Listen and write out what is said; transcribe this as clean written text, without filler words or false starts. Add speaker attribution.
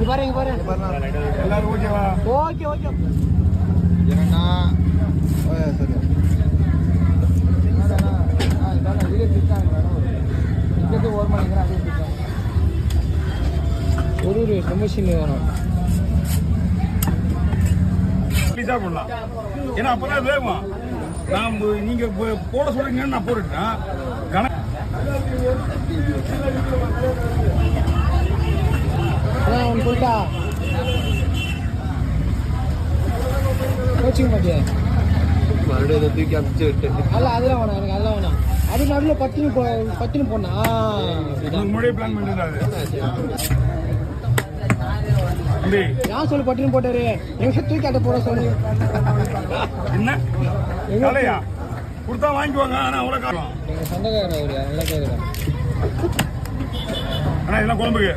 Speaker 1: பாரு
Speaker 2: எல்லாரும் ஓகேவா?
Speaker 1: ஓகே
Speaker 3: என்னன்னா சரி
Speaker 1: ஒரு கமிஷன் வரும்.
Speaker 2: போடலாம் ஏன்னா அப்பதான் வேகும். நான் நீங்க போட சொல்றீங்கன்னு நான் போட்டுட்டேன்.
Speaker 1: போட்டா கோச்சிங் பாத்தியா
Speaker 3: மறுபடியும் தூக்கி அனுப்பிச்சு விட்டு
Speaker 1: அல்ல அதெல்லாம் வேணாம் எனக்கு அதெல்லாம் வேணாம். அது நடுவில் பத்தினு போனா
Speaker 2: முன்னாடியே பிளான் பண்ணிருந்தாரு.
Speaker 1: ஏன் சொல்லு பட்டினு போட்டாரு எங்க தூக்கி அட்ட போட சொல்லு.
Speaker 2: என்ன கலையா கொடுத்தா வாங்கிக்குவாங்க. ஆனா அவ்வளவு காலம்
Speaker 1: சொந்தக்காரர் அவரு நல்லா கேட்குறேன்.
Speaker 2: ஆனா இதெல்லாம் குழம்புக்கு